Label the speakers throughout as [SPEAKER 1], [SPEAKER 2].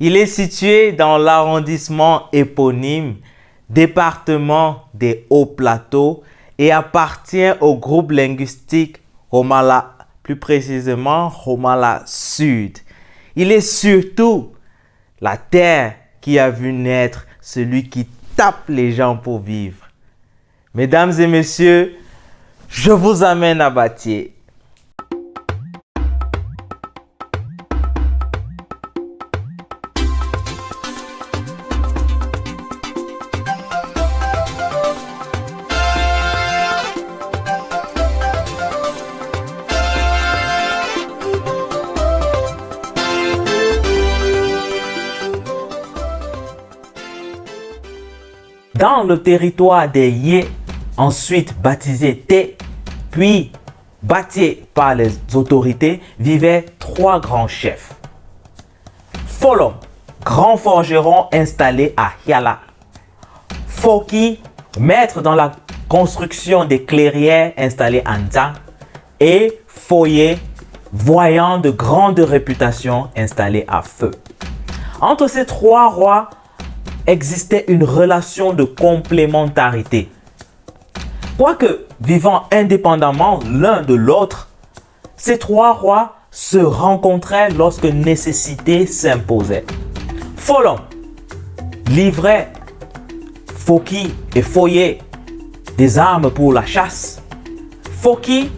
[SPEAKER 1] Il est situé dans l'arrondissement éponyme, département des Hauts-Plateaux et appartient au groupe linguistique Romala, plus précisément Romala Sud. Il est surtout la terre qui a vu naître celui qui tape les gens pour vivre. Mesdames et messieurs, je vous amène à Batié. Dans le territoire des Yé, ensuite baptisé Té, puis Batié par les autorités, vivaient 3 grands chefs. Folom, grand forgeron installé à Hiala. Foki, maître dans la construction des clairières installé à Nzang. Et Foye, voyant de grande réputation installé à Feu. Entre ces 3 rois, existait une relation de complémentarité. Quoique vivant indépendamment l'un de l'autre, ces 3 rois se rencontraient lorsque nécessité s'imposait. Folom livrait Foki et Foye des armes pour la chasse. Foki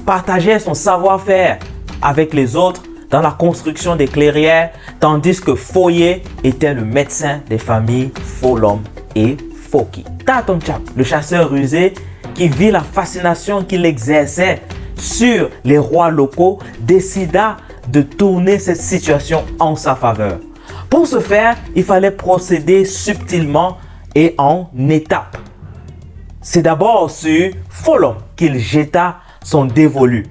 [SPEAKER 1] partageait son savoir-faire avec les autres dans la construction des clairières, tandis que Foye était le médecin des familles Folom et Foki. Tatomchap, le chasseur rusé qui vit la fascination qu'il exerçait sur les rois locaux, décida de tourner cette situation en sa faveur. Pour ce faire, il fallait procéder subtilement et en étapes. C'est d'abord sur Folom qu'il jeta son dévolu.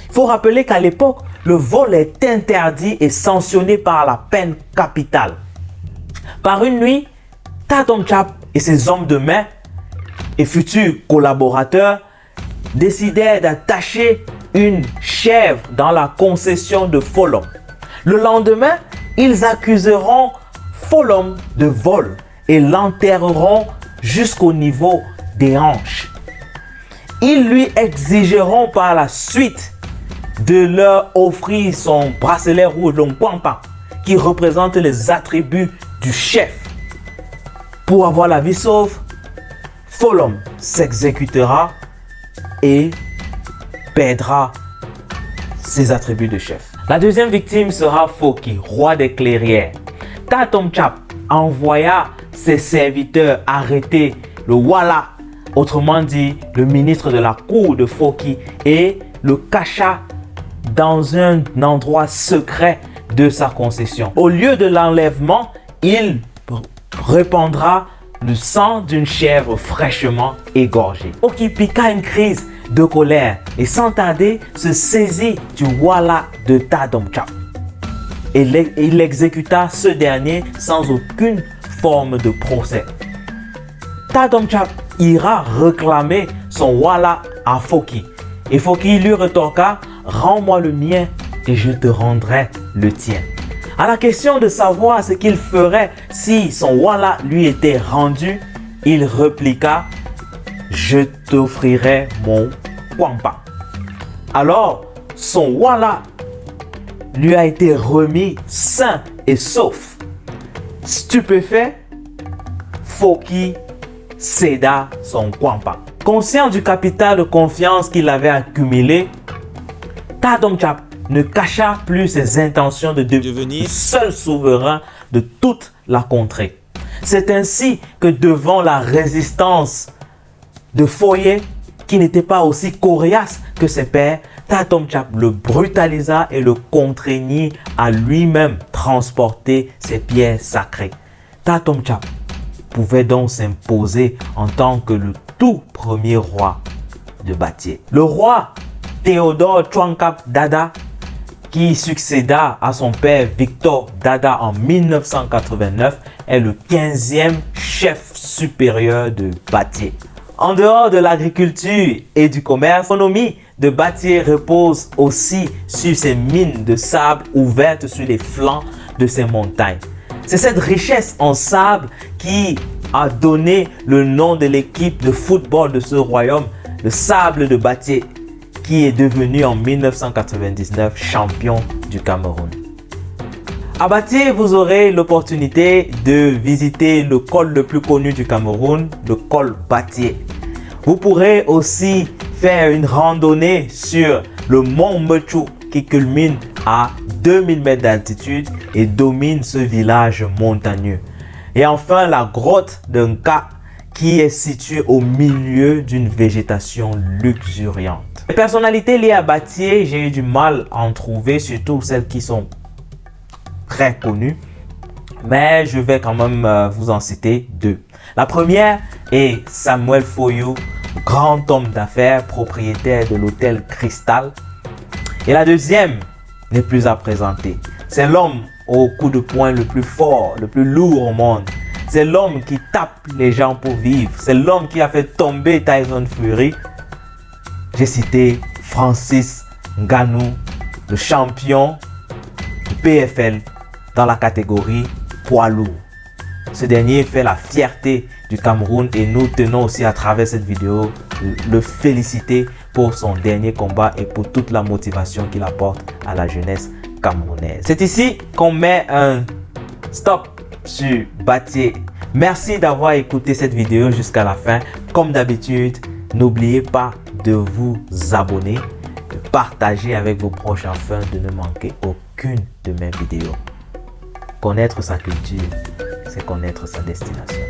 [SPEAKER 1] Il faut rappeler qu'à l'époque, le vol est interdit et sanctionné par la peine capitale. Par une nuit, Tatomchap et ses hommes de main et futurs collaborateurs décidèrent d'attacher une chèvre dans la concession de Folom. Le lendemain, ils accuseront Folom de vol et l'enterreront jusqu'au niveau des hanches. Ils lui exigeront par la suite de leur offrir son bracelet rouge, le Kwampa, qui représente les attributs du chef. Pour avoir la vie sauve, Folom s'exécutera et perdra ses attributs de chef. La deuxième victime sera Foki, roi des clairières. Tatomchap envoya ses serviteurs arrêter le Wala, autrement dit le ministre de la cour de Foki, et le cacha dans un endroit secret de sa concession. Au lieu de l'enlèvement, il répandra le sang d'une chèvre fraîchement égorgée. Foki piqua une crise de colère et sans tarder se saisit du Wala de Tatomchap. Et il exécuta ce dernier sans aucune forme de procès. Tatomchap ira réclamer son Wala à Foki. Et Foki lui retorqua: rends-moi le mien et je te rendrai le tien. À la question de savoir ce qu'il ferait si son Wala lui était rendu, il répliqua: je t'offrirai mon Kwampa. Alors, son Wala lui a été remis sain et sauf. Stupéfait, Foki céda son Kwampa. Conscient du capital de confiance qu'il avait accumulé, Tatomchap ne cacha plus ses intentions de devenir seul souverain de toute la contrée. C'est ainsi que devant la résistance de Foye, qui n'était pas aussi coriace que ses pairs, Tatomchap le brutalisa et le contraignit à lui-même transporter ses pierres sacrées. Tatomchap pouvait donc s'imposer en tant que le tout premier roi de Batié. Le roi Théodore Chouankap Dada, qui succéda à son père Victor Dada en 1989, est le 15e chef supérieur de Batié. En dehors de l'agriculture et du commerce, l'économie de Batié repose aussi sur ses mines de sable ouvertes sur les flancs de ces montagnes. C'est cette richesse en sable qui a donné le nom de l'équipe de football de ce royaume, le Sable de Batié, qui est devenu en 1999 champion du Cameroun. À Batié, vous aurez l'opportunité de visiter le col le plus connu du Cameroun, le col Batié. Vous pourrez aussi faire une randonnée sur le mont Mechou qui culmine à 2000 mètres d'altitude et domine ce village montagneux. Et enfin, la grotte d'Nka qui est située au milieu d'une végétation luxuriante. Les personnalités liées à Batié, j'ai eu du mal à en trouver, surtout celles qui sont très connues. Mais je vais quand même vous en citer deux. La première est Samuel Foyou, grand homme d'affaires, propriétaire de l'hôtel Cristal. Et la deuxième n'est plus à présenter. C'est l'homme au coup de poing le plus fort, le plus lourd au monde. C'est l'homme qui tape les gens pour vivre. C'est l'homme qui a fait tomber Tyson Fury. J'ai cité Francis Ngannou, le champion du PFL dans la catégorie poids lourd. Ce dernier fait la fierté du Cameroun et nous tenons aussi à travers cette vidéo le féliciter pour son dernier combat et pour toute la motivation qu'il apporte à la jeunesse camerounaise. C'est ici qu'on met un stop sur Batié. Merci d'avoir écouté cette vidéo jusqu'à la fin. Comme d'habitude, n'oubliez pas de vous abonner, de partager avec vos proches afin de ne manquer aucune de mes vidéos. Connaître sa culture, c'est connaître sa destination.